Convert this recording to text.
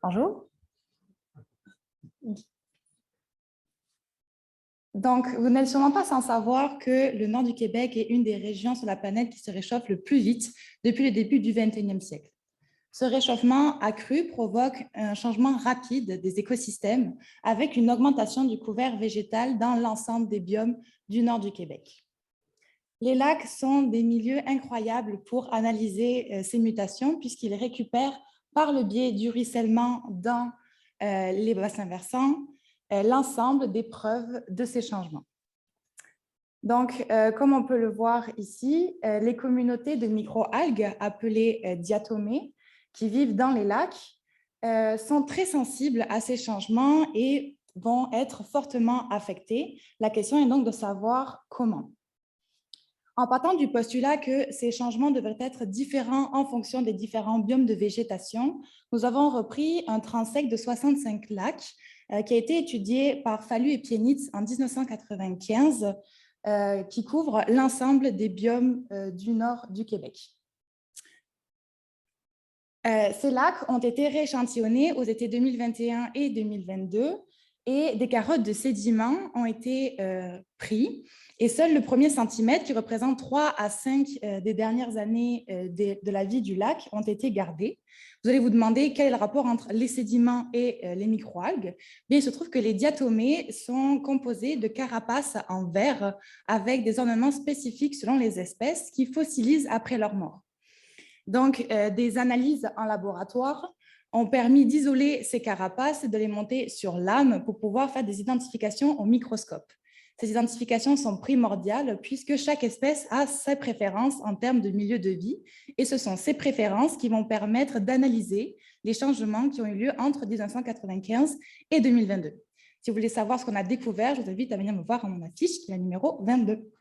Bonjour. Donc, vous n'êtes sûrement pas sans savoir que le nord du Québec est une des régions sur la planète qui se réchauffe le plus vite depuis le début du XXIe siècle. Ce réchauffement accru provoque un changement rapide des écosystèmes avec une augmentation du couvert végétal dans l'ensemble des biomes du nord du Québec. Les lacs sont des milieux incroyables pour analyser ces mutations puisqu'ils récupèrent par le biais du ruissellement dans les bassins versants l'ensemble des preuves de ces changements. Donc, comme on peut le voir ici, les communautés de microalgues appelées diatomées qui vivent dans les lacs sont très sensibles à ces changements et vont être fortement affectées. La question est donc de savoir comment. En partant du postulat que ces changements devraient être différents en fonction des différents biomes de végétation, nous avons repris un transect de 65 lacs qui a été étudié par Fallu et Pienitz en 1995, qui couvre l'ensemble des biomes du nord du Québec. Ces lacs ont été rééchantillonnés aux étés 2021 et 2022 et des carottes de sédiments ont été pris. Et seul le premier centimètre, qui représente 3 à 5 des dernières années de la vie du lac, ont été gardés. Vous allez vous demander quel est le rapport entre les sédiments et les microalgues. Bien, il se trouve que les diatomées sont composées de carapaces en verre avec des ornements spécifiques selon les espèces qui fossilisent après leur mort. Donc, des analyses en laboratoire ont permis d'isoler ces carapaces et de les monter sur lame pour pouvoir faire des identifications au microscope. Ces identifications sont primordiales puisque chaque espèce a ses préférences en termes de milieu de vie et ce sont ces préférences qui vont permettre d'analyser les changements qui ont eu lieu entre 1995 et 2022. Si vous voulez savoir ce qu'on a découvert, je vous invite à venir me voir à mon affiche qui est la numéro 22.